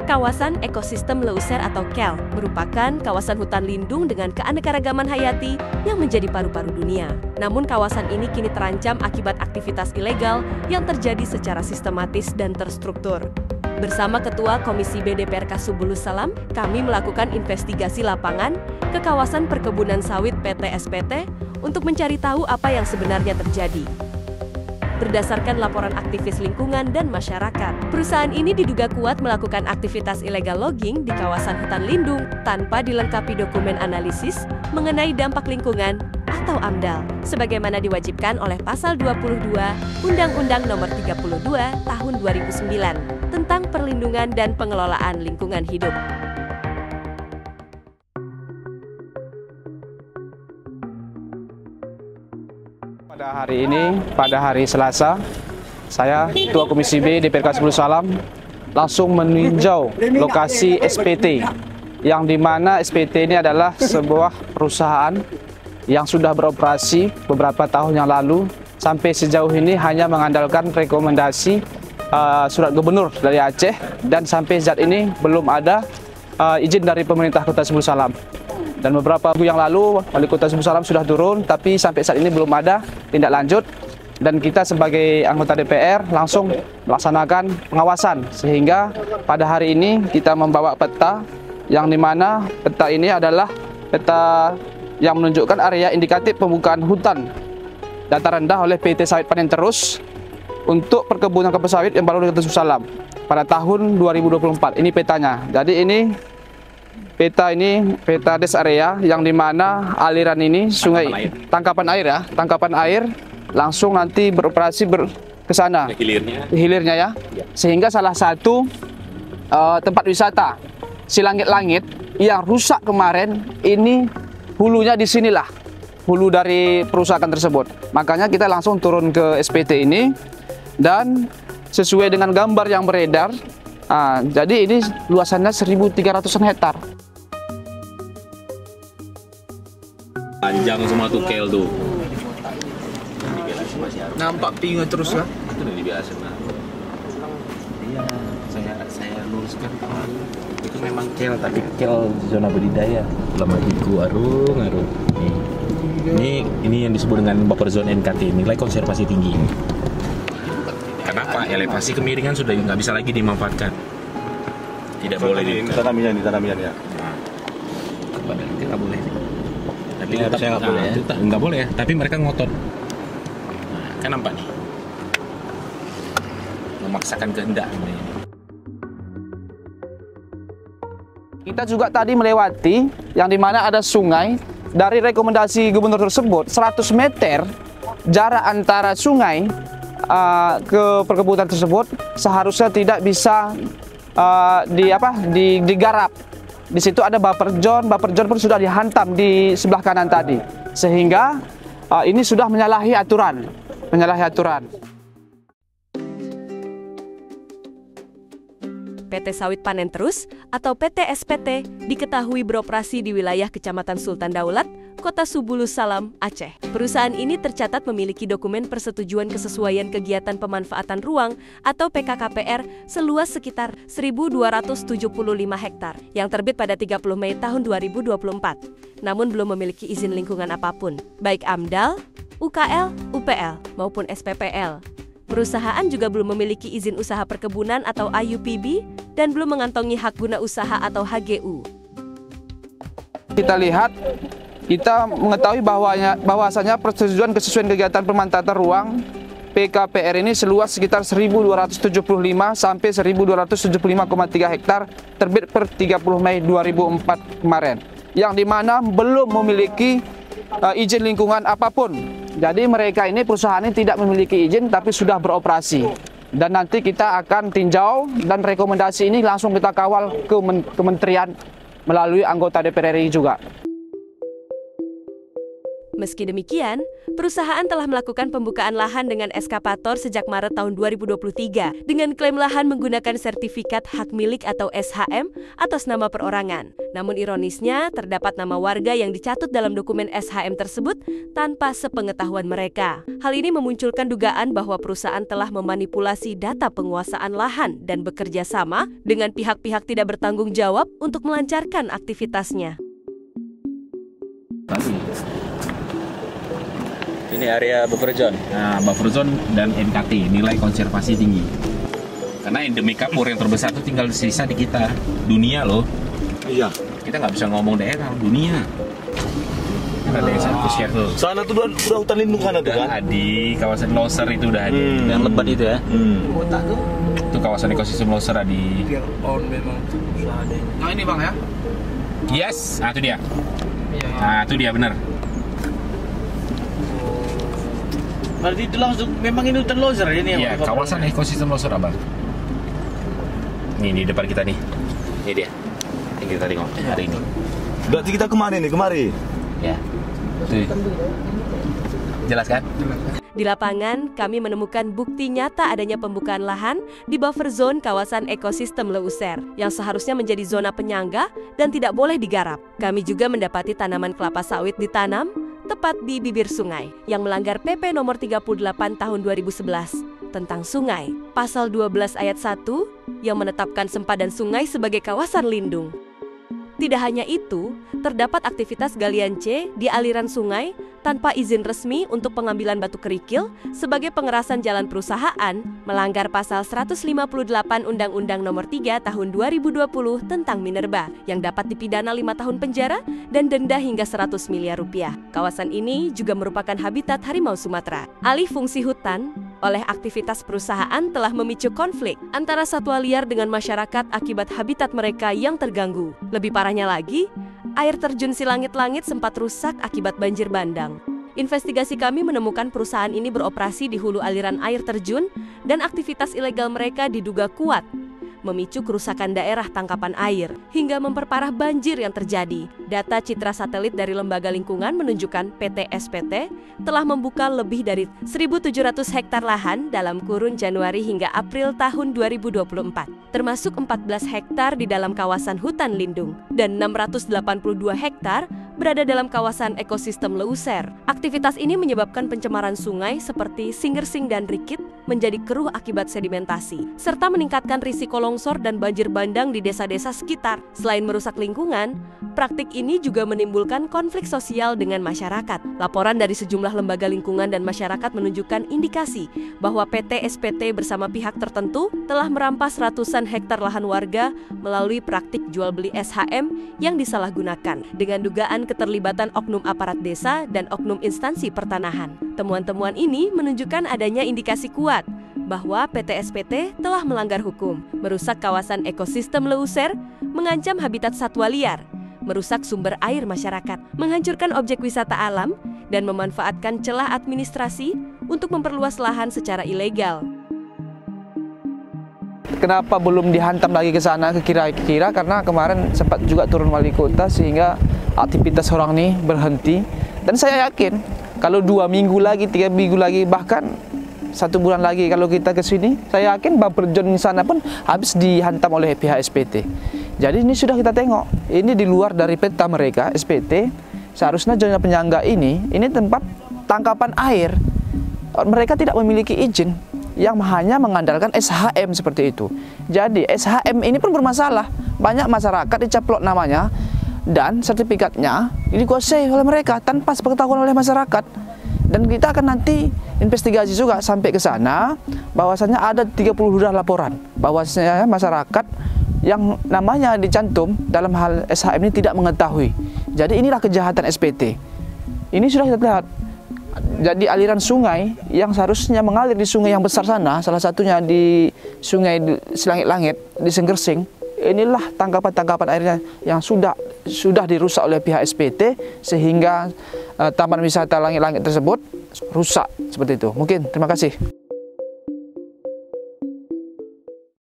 Kawasan Ekosistem Leuser atau KEL merupakan kawasan hutan lindung dengan keanekaragaman hayati yang menjadi paru-paru dunia. Namun kawasan ini kini terancam akibat aktivitas ilegal yang terjadi secara sistematis dan terstruktur. Bersama Ketua Komisi B DPRK Subulus Salam, kami melakukan investigasi lapangan ke kawasan perkebunan sawit PT SPT untuk mencari tahu apa yang sebenarnya terjadi. Berdasarkan laporan aktivis lingkungan dan masyarakat, perusahaan ini diduga kuat melakukan aktivitas ilegal logging di kawasan hutan lindung tanpa dilengkapi dokumen analisis mengenai dampak lingkungan atau AMDAL, sebagaimana diwajibkan oleh Pasal 22 Undang-Undang Nomor 32 Tahun 2009 tentang Perlindungan dan Pengelolaan Lingkungan Hidup. Pada hari Selasa, saya Ketua Komisi B DPRK Subulus Salam langsung meninjau lokasi SPT, yang dimana SPT ini adalah sebuah perusahaan yang sudah beroperasi beberapa tahun yang lalu. Sampai sejauh ini hanya mengandalkan rekomendasi surat gubernur dari Aceh, dan sampai saat ini belum ada izin dari pemerintah Kota Subulus Salam. Dan beberapa minggu yang lalu Wali Kota Subulus Salam sudah turun, tapi sampai saat ini belum ada tindak lanjut. Dan kita sebagai anggota DPR langsung melaksanakan pengawasan, sehingga pada hari ini kita membawa peta, yang dimana peta ini adalah peta yang menunjukkan area indikatif pembukaan hutan data rendah oleh PT Sawit Panen Terus untuk perkebunan kelapa sawit yang baru di Kota Subulus Salam pada tahun 2024. Ini petanya. Jadi ini peta des area, yang dimana aliran ini sungai tangkapan air langsung nanti beroperasi ke sana hilirnya ya. Sehingga salah satu tempat wisata si langit-langit yang rusak kemarin ini hulunya di sinilah, hulu dari perusahaan tersebut. Makanya kita langsung turun ke SPT ini, dan sesuai dengan gambar yang beredar, jadi ini luasannya 1.300-an hektar. Panjang semua tuh KEL tuh. Nampak pingu terus lah. Itu udah biasa. Iya, saya luruskan itu memang KEL, tapi KEL zona budidaya. Lama iku arung. Ini yang disebut dengan buffer zone NKT, nilai konservasi tinggi. Kenapa? Elevasi kemiringan sudah nggak bisa lagi dimanfaatkan. Tidak boleh ditanaminya ya. Itu nggak boleh. Tapi ya, tetap nggak boleh ya. Tapi mereka ngotot. Kan nampak nih, memaksakan kehendak. Kita juga tadi melewati yang dimana ada sungai. Dari rekomendasi gubernur tersebut, 100 meter jarak antara sungai ke perkebunan tersebut seharusnya tidak bisa digarap. Di situ ada buffer zone pun sudah dihantam di sebelah kanan tadi, sehingga ini sudah menyalahi aturan. PT Sawit Panen Terus atau PT SPT diketahui beroperasi di wilayah Kecamatan Sultan Daulat, Kota Subulus Salam, Aceh. Perusahaan ini tercatat memiliki dokumen persetujuan kesesuaian kegiatan pemanfaatan ruang atau PKKPR seluas sekitar 1.275 hektar yang terbit pada 30 Mei tahun 2024. Namun belum memiliki izin lingkungan apapun, baik AMDAL, UKL, UPL maupun SPPL. Perusahaan juga belum memiliki izin usaha perkebunan atau IUPB dan belum mengantongi hak guna usaha atau HGU. Kita mengetahui bahwasanya persetujuan kesesuaian kegiatan pemanfaatan ruang PKPR ini seluas sekitar 1.275 sampai 1.275,3 hektar terbit per 30 Mei 2004 kemarin, yang dimana belum memiliki izin lingkungan apapun. Jadi mereka ini, perusahaan ini tidak memiliki izin tapi sudah beroperasi. Dan nanti kita akan tinjau, dan rekomendasi ini langsung kita kawal ke kementerian melalui anggota DPR RI juga. Meski demikian, perusahaan telah melakukan pembukaan lahan dengan eskavator sejak Maret tahun 2023 dengan klaim lahan menggunakan sertifikat hak milik atau SHM atas nama perorangan. Namun ironisnya, terdapat nama warga yang dicatut dalam dokumen SHM tersebut tanpa sepengetahuan mereka. Hal ini memunculkan dugaan bahwa perusahaan telah memanipulasi data penguasaan lahan dan bekerja sama dengan pihak-pihak tidak bertanggung jawab untuk melancarkan aktivitasnya. Ini area buffer zone. Nah, buffer zone dan NKT, nilai konservasi tinggi. Karena endemik kapur yang terbesar itu tinggal sisa di kita. Dunia loh. Iya. Kita nggak bisa ngomong daerah, dunia. Ada yang satu share tuh. Sana tuh udah hutan lindung kan itu kan? Di kawasan Loser itu udah ada. Yang lebat itu ya. Itu kawasan ekosistem Loser di. memang ada. Nah ini bang ya? Yes, nah itu dia. Nah itu dia benar. Berarti itu langsung memang ini hutan Loser ini ya? Iya, kawasan ekosistem Loser abang. Ini di depan kita nih. Ini dia. Yang kita tengok hari ini. Berarti kita kemari nih, kemari. Ya. Tuh. Jelas kan? Di lapangan, kami menemukan bukti nyata adanya pembukaan lahan di buffer zone kawasan ekosistem Leuser yang seharusnya menjadi zona penyangga dan tidak boleh digarap. Kami juga mendapati tanaman kelapa sawit ditanam tepat di bibir sungai yang melanggar PP nomor 38 tahun 2011 tentang sungai. Pasal 12 ayat 1 yang menetapkan sempadan sungai sebagai kawasan lindung. Tidak hanya itu, terdapat aktivitas galian C di aliran sungai tanpa izin resmi untuk pengambilan batu kerikil sebagai pengerasan jalan perusahaan, melanggar pasal 158 Undang-Undang Nomor 3 Tahun 2020 tentang minerba yang dapat dipidana 5 tahun penjara dan denda hingga 100 miliar rupiah. Kawasan ini juga merupakan habitat harimau Sumatera. Alih fungsi hutan oleh aktivitas perusahaan telah memicu konflik antara satwa liar dengan masyarakat akibat habitat mereka yang terganggu. Lebih parahnya lagi, air terjun Silangit-Langit sempat rusak akibat banjir bandang. Investigasi kami menemukan perusahaan ini beroperasi di hulu aliran air terjun dan aktivitas ilegal mereka diduga kuat memicu kerusakan daerah tangkapan air hingga memperparah banjir yang terjadi. Data citra satelit dari Lembaga Lingkungan menunjukkan PT SPT telah membuka lebih dari 1.700 hektar lahan dalam kurun Januari hingga April tahun 2024, termasuk 14 hektar di dalam kawasan hutan lindung dan 682 hektar berada dalam kawasan ekosistem Leuser. Aktivitas ini menyebabkan pencemaran sungai seperti Singersing dan Rikit menjadi keruh akibat sedimentasi, serta meningkatkan risiko longsor dan banjir bandang di desa-desa sekitar. Selain merusak lingkungan, praktik ini juga menimbulkan konflik sosial dengan masyarakat. Laporan dari sejumlah lembaga lingkungan dan masyarakat menunjukkan indikasi bahwa PT SPT bersama pihak tertentu telah merampas ratusan hektar lahan warga melalui praktik jual beli SHM yang disalahgunakan dengan dugaan keterlibatan oknum aparat desa dan oknum instansi pertanahan. Temuan-temuan ini menunjukkan adanya indikasi kuat bahwa PT SPT telah melanggar hukum, merusak kawasan ekosistem Leuser, mengancam habitat satwa liar, merusak sumber air masyarakat, menghancurkan objek wisata alam, dan memanfaatkan celah administrasi untuk memperluas lahan secara ilegal. Kenapa belum dihantam lagi ke sana ke kira-kira? Karena kemarin sempat juga turun wali kota sehingga aktivitas orang ini berhenti. Dan saya yakin kalau 2 minggu lagi, 3 minggu lagi, bahkan 1 bulan lagi kalau kita ke sini, saya yakin buffer zone di sana pun habis dihantam oleh pihak SPT. Jadi ini sudah kita tengok, ini di luar dari peta mereka SPT. Seharusnya zona penyangga ini tempat tangkapan air. Mereka tidak memiliki izin yang hanya mengandalkan SHM seperti itu. Jadi SHM ini pun bermasalah. Banyak masyarakat dicaplok namanya dan sertifikatnya dikuasai oleh mereka tanpa sepengetahuan oleh masyarakat. Dan kita akan nanti investigasi juga sampai ke sana bahwasanya ada 30 laporan bahwasanya masyarakat yang namanya dicantum dalam hal SHM ini tidak mengetahui. Jadi inilah kejahatan SPT. Ini sudah kita lihat. Jadi aliran sungai yang seharusnya mengalir di sungai yang besar sana, salah satunya di sungai Silangit-Langit, di Singersing, inilah tangkapan-tangkapan airnya yang sudah dirusak oleh pihak SPT sehingga Taman Wisata Langit-Langit tersebut rusak seperti itu. Mungkin, terima kasih.